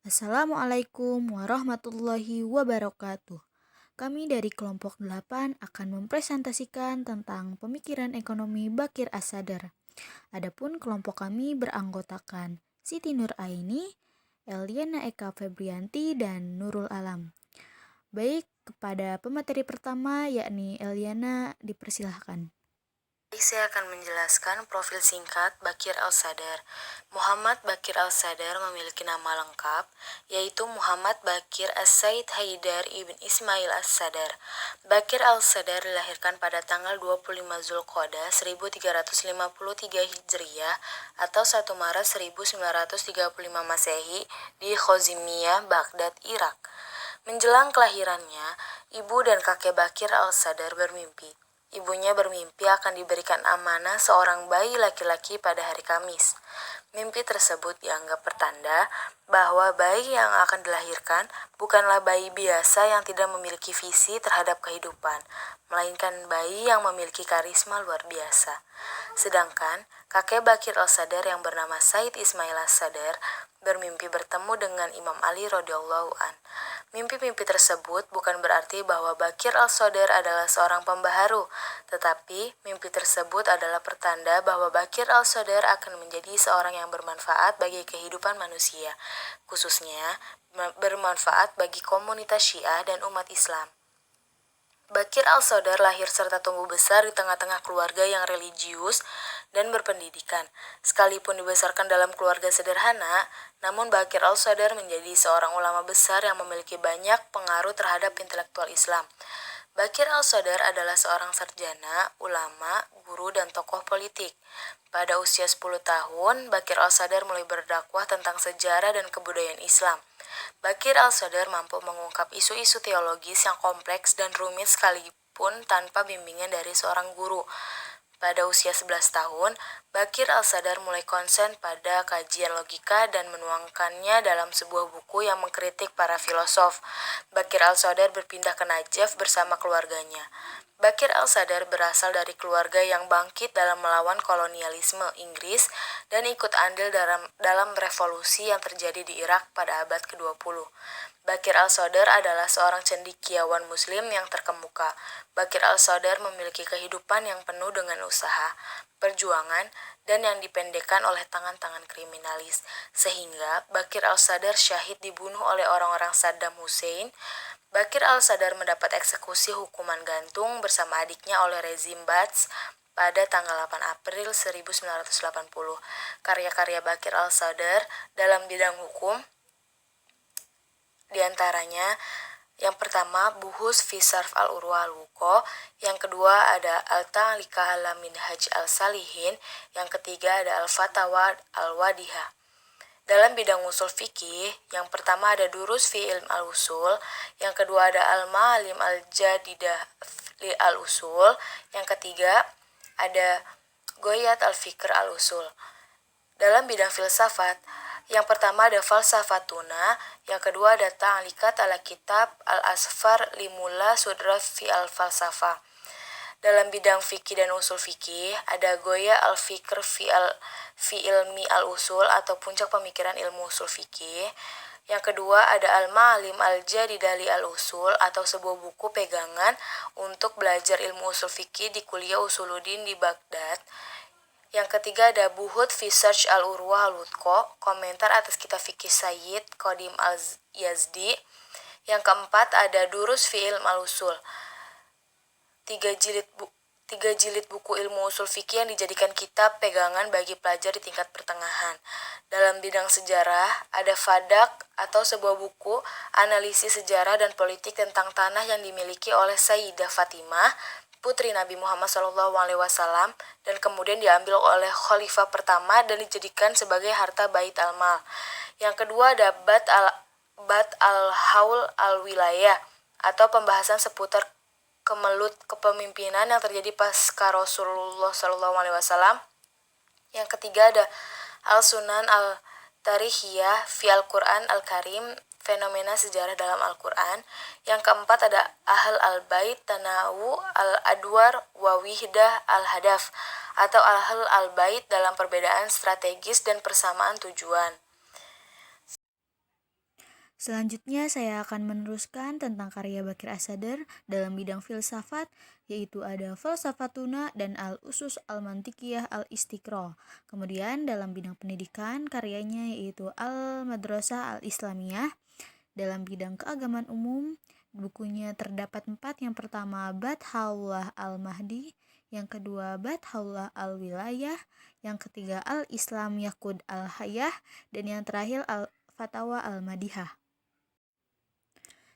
Assalamualaikum warahmatullahi wabarakatuh. Kami dari kelompok 8 akan mempresentasikan tentang pemikiran ekonomi Bakir As-Sadar. Adapun kelompok kami beranggotakan Siti Nur Aini, Eliana Eka Febrianti, dan Nurul Alam. Baik, kepada pemateri pertama yakni Eliana dipersilahkan. Saya akan menjelaskan profil singkat Bakir Al-Sadar. Muhammad Bakir Al-Sadar memiliki nama lengkap, yaitu Muhammad Bakir As-Said Haidar Ibn Ismail As-Sadar. Bakir Al-Sadar dilahirkan pada tanggal 25 Zulqa'dah 1353 Hijriah atau 1 Maret 1935 Masehi di Khozimiyah, Baghdad, Irak. Menjelang kelahirannya, ibu dan kakek Bakir Al-Sadar bermimpi. Ibunya bermimpi akan diberikan amanah seorang bayi laki-laki pada hari Kamis. Mimpi tersebut dianggap pertanda bahwa bayi yang akan dilahirkan bukanlah bayi biasa yang tidak memiliki visi terhadap kehidupan, melainkan bayi yang memiliki karisma luar biasa. Sedangkan kakek Bakir Al-Sadar yang bernama Said Ismail As-Sadar bermimpi bertemu dengan Imam Ali radhiyallahu an. Mimpi-mimpi tersebut bukan berarti bahwa Bakir Al-Sadar adalah seorang pembaharu, tetapi mimpi tersebut adalah pertanda bahwa Bakir Al-Sadar akan menjadi seorang yang bermanfaat bagi kehidupan manusia, khususnya bermanfaat bagi komunitas Syiah dan umat Islam. Bakir Al-Sadar lahir serta tumbuh besar di tengah-tengah keluarga yang religius dan berpendidikan. Sekalipun dibesarkan dalam keluarga sederhana, namun Bakir Al-Sadar menjadi seorang ulama besar yang memiliki banyak pengaruh terhadap intelektual Islam. Bakir Al-Sadar adalah seorang sarjana, ulama, guru, dan tokoh politik. Pada usia 10 tahun, Bakir Al-Sadar mulai berdakwah tentang sejarah dan kebudayaan Islam. Bakir Al-Sadar mampu mengungkap isu-isu teologis yang kompleks dan rumit sekalipun tanpa bimbingan dari seorang guru. Pada usia 11 tahun, Bakir Al-Sadar mulai konsen pada kajian logika dan menuangkannya dalam sebuah buku yang mengkritik para filosof. Bakir Al-Sadar berpindah ke Najaf bersama keluarganya. Bakir Al-Sadar berasal dari keluarga yang bangkit dalam melawan kolonialisme Inggris dan ikut andil dalam revolusi yang terjadi di Irak pada abad ke-20. Bakir Al-Sadar adalah seorang cendekiawan muslim yang terkemuka. Bakir Al-Sadar memiliki kehidupan yang penuh dengan usaha, perjuangan, dan yang dipendekkan oleh tangan-tangan kriminalis. Sehingga Bakir Al-Sadar syahid dibunuh oleh orang-orang Saddam Hussein. Bakir Al-Sadar mendapat eksekusi hukuman gantung bersama adiknya oleh rezim Ba'ath pada tanggal 8 April 1980. Karya-karya Bakir Al-Sadar dalam bidang hukum diantaranya yang pertama Buhus fi Sarf al-Urwa al-Wuqa, yang kedua ada Al-Ta'liqah ala Minhaj al-Salihin, yang ketiga ada Al-Fatawa al-Wadihah. Dalam bidang usul fikih, yang pertama ada Durus fi ilm al-usul, yang kedua ada Al-Ma'alim al-Jadidah li al-usul, yang ketiga ada Goyat al-Fikr al-usul. Dalam bidang filsafat, yang pertama ada Falsafatuna, yang kedua ada Ta'liqat ala Kitab al-Asfar limula Sudra fi al-Falsafah. Dalam bidang fikih dan usul fikih, ada Goya al-Fikr fi ilmi al-usul atau puncak pemikiran ilmu usul fikih. Yang kedua ada Al-Ma'alim al-Jadidali al-Usul atau sebuah buku pegangan untuk belajar ilmu usul fikih di kuliah Usuluddin di Baghdad. Yang ketiga ada Buhut fi Sarj al-Urwa al-Wuthqa, komentar atas kitab fikih Sayyid Qadim al-Yazdi. Yang keempat ada Durus fi ilm al-Usul, tiga jilid buku ilmu usul fikih yang dijadikan kitab pegangan bagi pelajar di tingkat pertengahan. Dalam bidang sejarah, ada Fadak atau sebuah buku analisis sejarah dan politik tentang tanah yang dimiliki oleh Sayyidah Fatimah, putri Nabi Muhammad SAW, dan kemudian diambil oleh Khalifah pertama dan dijadikan sebagai harta Bait al-Mal. Yang kedua ada Bat al-Haul al-Wilayah atau pembahasan seputar kemelut kepemimpinan yang terjadi pasca Rasulullah SAW. Yang ketiga ada Al-Sunan al-Tarihiyah fi Al-Quran Al-Karim, fenomena sejarah dalam Al-Quran. Yang keempat ada Ahl al-Bait Tanawu al-Adwar wa Wihdah al-Hadaf atau Ahl al-Bait dalam perbedaan strategis dan persamaan tujuan. Selanjutnya saya akan meneruskan tentang karya Bakir As-Sadr dalam bidang filsafat, yaitu ada Falsafatuna dan Al-Usus Al-Mantikiyah Al-Istiqra. Kemudian dalam bidang pendidikan, karyanya yaitu Al-Madrasah Al-Islamiyah. Dalam bidang keagamaan umum, bukunya terdapat 4. Yang pertama, Bathaullah Al-Mahdi. Yang kedua, Bathaullah Al-Wilayah. Yang ketiga, Al-Islam Yakud Al-Hayah. Dan yang terakhir, Al-Fatawa Al-Madihah.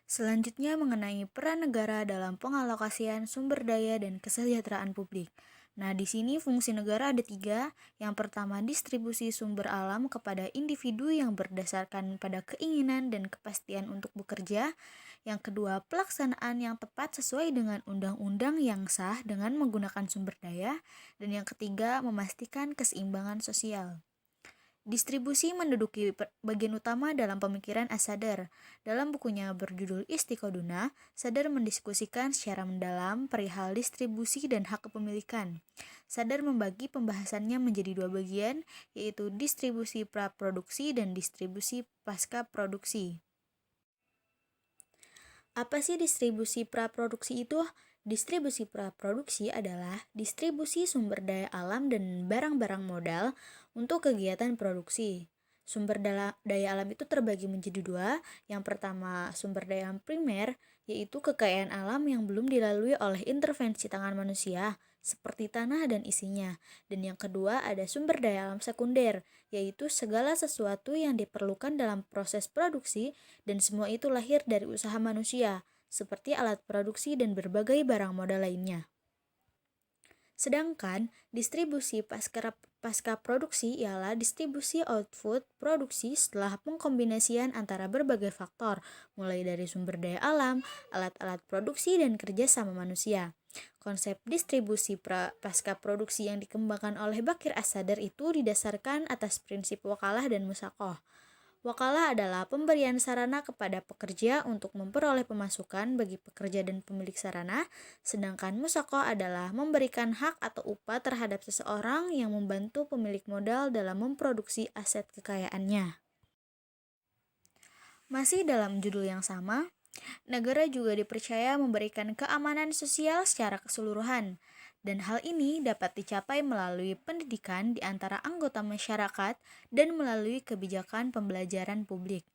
Selanjutnya mengenai peran negara dalam pengalokasian sumber daya dan kesejahteraan publik. Nah, di sini fungsi negara ada 3. Yang pertama, distribusi sumber alam kepada individu yang berdasarkan pada keinginan dan kepastian untuk bekerja. Yang kedua, pelaksanaan yang tepat sesuai dengan undang-undang yang sah dengan menggunakan sumber daya. Dan yang ketiga, memastikan keseimbangan sosial. Distribusi menduduki bagian utama dalam pemikiran As-Sadr. Dalam bukunya berjudul Istiqoduna, Sadr mendiskusikan secara mendalam perihal distribusi dan hak kepemilikan. Sadr membagi pembahasannya menjadi 2 bagian, yaitu distribusi praproduksi dan distribusi pasca produksi. Apa sih distribusi praproduksi itu? Distribusi praproduksi adalah distribusi sumber daya alam dan barang-barang modal untuk kegiatan produksi. Sumber daya alam itu terbagi menjadi 2. Yang pertama, sumber daya alam primer, yaitu kekayaan alam yang belum dilalui oleh intervensi tangan manusia, seperti tanah dan isinya. Dan yang kedua, ada sumber daya alam sekunder, yaitu segala sesuatu yang diperlukan dalam proses produksi dan semua itu lahir dari usaha manusia, seperti alat produksi dan berbagai barang modal lainnya. Sedangkan distribusi pasca produksi ialah distribusi output produksi setelah pengkombinasian antara berbagai faktor, mulai dari sumber daya alam, alat-alat produksi, dan kerja sama manusia. Konsep distribusi pasca produksi yang dikembangkan oleh Bakir As-Sadr itu didasarkan atas prinsip wakalah dan musakoh. Wakalah adalah pemberian sarana kepada pekerja untuk memperoleh pemasukan bagi pekerja dan pemilik sarana, sedangkan musakoh adalah memberikan hak atau upah terhadap seseorang yang membantu pemilik modal dalam memproduksi aset kekayaannya. Masih dalam judul yang sama, negara juga dipercaya memberikan keamanan sosial secara keseluruhan, dan hal ini dapat dicapai melalui pendidikan di antara anggota masyarakat dan melalui kebijakan pembelajaran publik.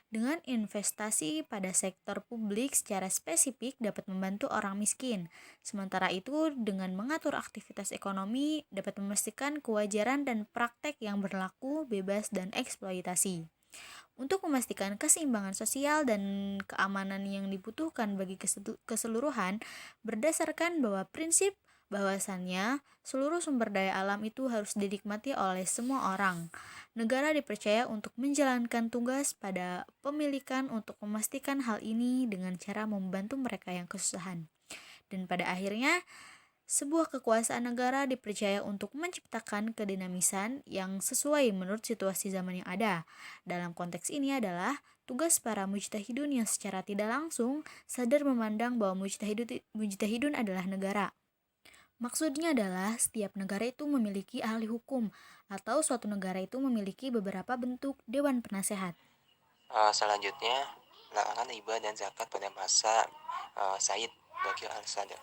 Dengan investasi pada sektor publik secara spesifik dapat membantu orang miskin. Sementara itu, dengan mengatur aktivitas ekonomi dapat memastikan kewajaran dan praktek yang berlaku, bebas, dan eksploitasi. Untuk memastikan keseimbangan sosial dan keamanan yang dibutuhkan bagi keseluruhan, berdasarkan bahwa prinsip bahwasannya seluruh sumber daya alam itu harus dinikmati oleh semua orang. Negara dipercaya untuk menjalankan tugas pada pemilikan untuk memastikan hal ini dengan cara membantu mereka yang kesusahan. Dan pada akhirnya, sebuah kekuasaan negara dipercaya untuk menciptakan kedinamisan yang sesuai menurut situasi zaman yang ada. Dalam konteks ini adalah tugas para mujtahidun yang secara tidak langsung sadar memandang bahwa mujtahidun adalah negara. Maksudnya adalah setiap negara itu memiliki ahli hukum atau suatu negara itu memiliki beberapa bentuk dewan penasehat. Selanjutnya, larangan riba dan zakat pada masa Said Bakir Al-Sadr.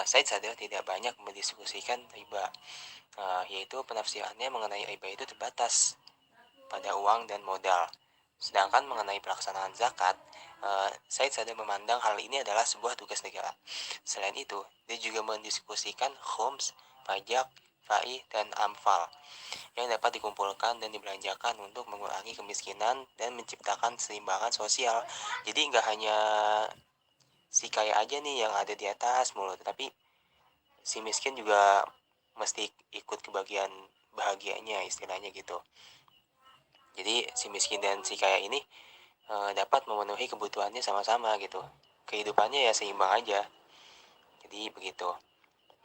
Said Sadr tidak banyak mendiskusikan riba, yaitu penafsirannya mengenai riba itu terbatas pada uang dan modal. Sedangkan mengenai pelaksanaan zakat, Said Sadr memandang hal ini adalah sebuah tugas negara. Selain itu, dia juga mendiskusikan khums, pajak, fai, dan amfal yang dapat dikumpulkan dan dibelanjakan untuk mengurangi kemiskinan dan menciptakan keseimbangan sosial. Jadi nggak hanya si kaya aja nih yang ada di atas mulu, tetapi si miskin juga mesti ikut kebagian bahagianya, istilahnya gitu. Jadi si miskin dan si kaya ini dapat memenuhi kebutuhannya sama-sama gitu. Kehidupannya ya seimbang aja. Jadi begitu.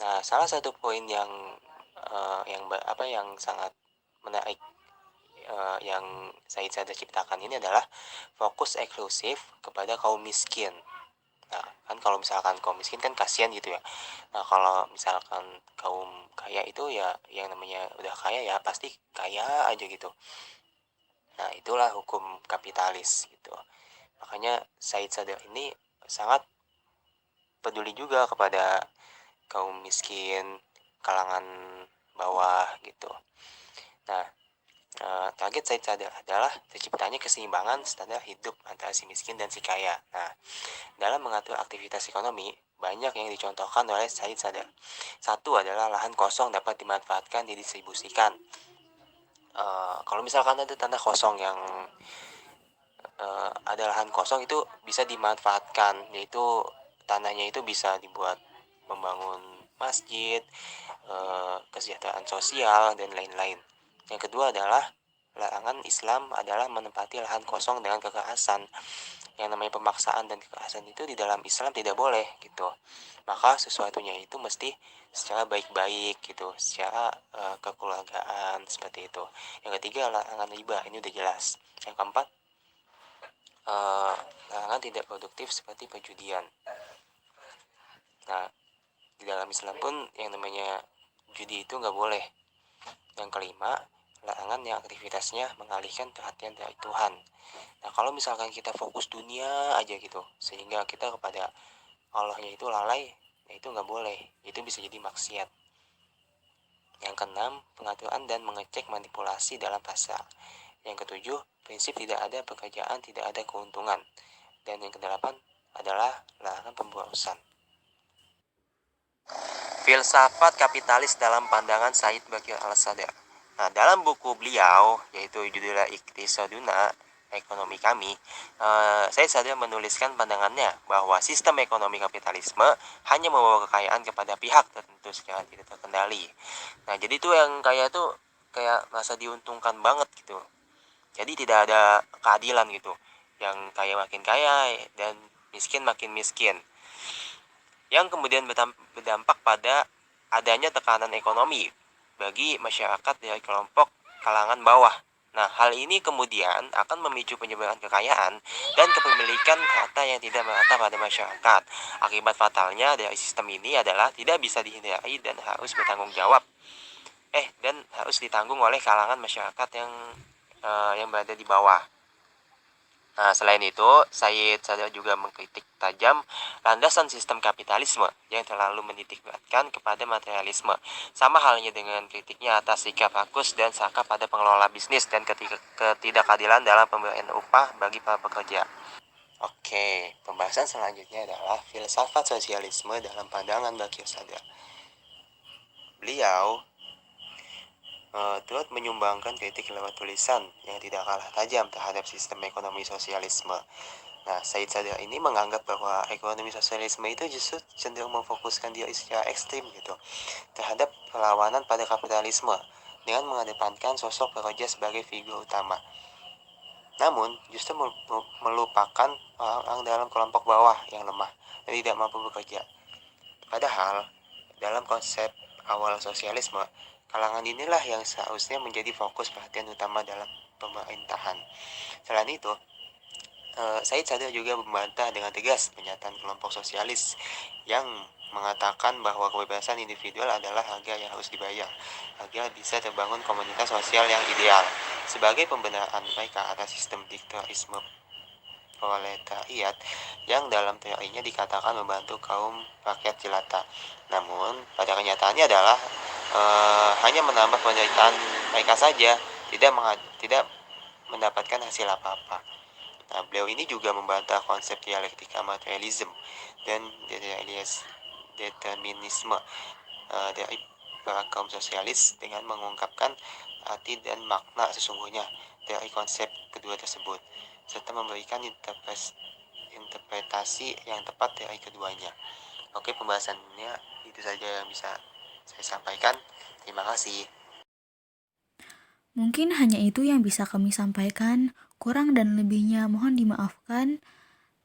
Nah, salah satu poin yang sangat menarik yang Said Sadar ciptakan ini adalah fokus eksklusif kepada kaum miskin. Nah, kan kalau misalkan kaum miskin kan kasihan gitu ya. Nah, kalau misalkan kaum kaya itu ya yang namanya udah kaya ya pasti kaya aja gitu. Nah, itulah hukum kapitalis gitu. Makanya Said Sadar ini sangat peduli juga kepada kaum miskin, kalangan bawah gitu. Nah, target Said Sadar adalah terciptanya keseimbangan standar hidup antara si miskin dan si kaya. Nah, dalam mengatur aktivitas ekonomi, banyak yang dicontohkan oleh Said Sadar. Satu adalah lahan kosong dapat dimanfaatkan didistribusikan. Kalau misalkan ada tanah kosong yang ada lahan kosong itu bisa dimanfaatkan, yaitu tanahnya itu bisa dibuat membangun masjid, kesejahteraan sosial dan lain-lain. Yang kedua adalah larangan Islam adalah menempati lahan kosong dengan kekerasan. Yang namanya pemaksaan dan kekerasan itu di dalam Islam tidak boleh gitu. Maka sesuatunya itu mesti secara baik-baik gitu, secara kekeluargaan seperti itu. Yang ketiga larangan riba, ini udah jelas. Yang keempat larangan tidak produktif seperti perjudian. Nah, di dalam Islam pun yang namanya judi itu nggak boleh. Yang kelima, larangan yang aktivitasnya mengalihkan perhatian dari Tuhan. Nah, kalau misalkan kita fokus dunia aja gitu, sehingga kita kepada Allahnya itu lalai, nah itu nggak boleh. Itu bisa jadi maksiat. Yang keenam, pengaturan dan mengecek manipulasi dalam pasar. Yang ketujuh, prinsip tidak ada pekerjaan, tidak ada keuntungan. Dan yang kedelapan adalah larangan pemborosan. Filsafat kapitalis dalam pandangan Said Bakir Al-Sadar. Nah, dalam buku beliau, yaitu judulnya Iqtisaduna, Ekonomi Kami, Said Sadar menuliskan pandangannya bahwa sistem ekonomi kapitalisme hanya membawa kekayaan kepada pihak tertentu secara tidak terkendali. Nah, jadi tuh yang kaya tuh kayak merasa diuntungkan banget gitu. Jadi tidak ada keadilan gitu. Yang kaya makin kaya dan miskin makin miskin. Yang kemudian berdampak pada adanya tekanan ekonomi bagi masyarakat dari kelompok kalangan bawah. Nah, hal ini kemudian akan memicu penyebaran kekayaan dan kepemilikan harta yang tidak merata pada masyarakat. Akibat fatalnya dari sistem ini adalah tidak bisa dihindari dan harus bertanggung jawab. Dan harus ditanggung oleh kalangan masyarakat yang berada di bawah. Nah, selain itu, Said Sadar juga mengkritik tajam landasan sistem kapitalisme yang terlalu menitikberatkan kepada materialisme. Sama halnya dengan kritiknya atas sikap rakus dan serakah pada pengelola bisnis dan ketidakadilan dalam pemberian upah bagi para pekerja. Oke, pembahasan selanjutnya adalah filsafat sosialisme dalam pandangan Bakir Sadar. Beliau turut menyumbangkan kritik lewat tulisan yang tidak kalah tajam terhadap sistem ekonomi sosialisme. Nah, Said Sadar ini menganggap bahwa ekonomi sosialisme itu justru cenderung memfokuskan diri secara ekstrim gitu terhadap perlawanan pada kapitalisme dengan mengedepankan sosok pekerja sebagai figur utama. Namun, justru melupakan orang-orang dalam kelompok bawah yang lemah dan tidak mampu bekerja. Padahal, dalam konsep awal sosialisme, kalangan inilah yang seharusnya menjadi fokus perhatian utama dalam pemerintahan. Selain itu, Said Sadar juga membantah dengan tegas pernyataan kelompok sosialis yang mengatakan bahwa kebebasan individual adalah harga yang harus dibayar agar bisa terbangun komunitas sosial yang ideal. Sebagai pembenaran mereka atas sistem diktatorialisme proletariat yang dalam teorinya dikatakan membantu kaum rakyat jelata. Namun, pada kenyataannya adalah hanya menambah penderitaan mereka saja, tidak mendapatkan hasil apa-apa. Nah, beliau ini juga membantah konsep dialektika materialisme dan determinisme dari para kaum sosialis dengan mengungkapkan arti dan makna sesungguhnya dari konsep kedua tersebut, serta memberikan interpretasi yang tepat dari keduanya. Oke, pembahasannya itu saja yang bisa saya sampaikan. Terima kasih. Mungkin hanya itu yang bisa kami sampaikan. Kurang dan lebihnya mohon dimaafkan.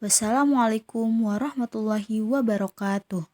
Wassalamualaikum warahmatullahi wabarakatuh.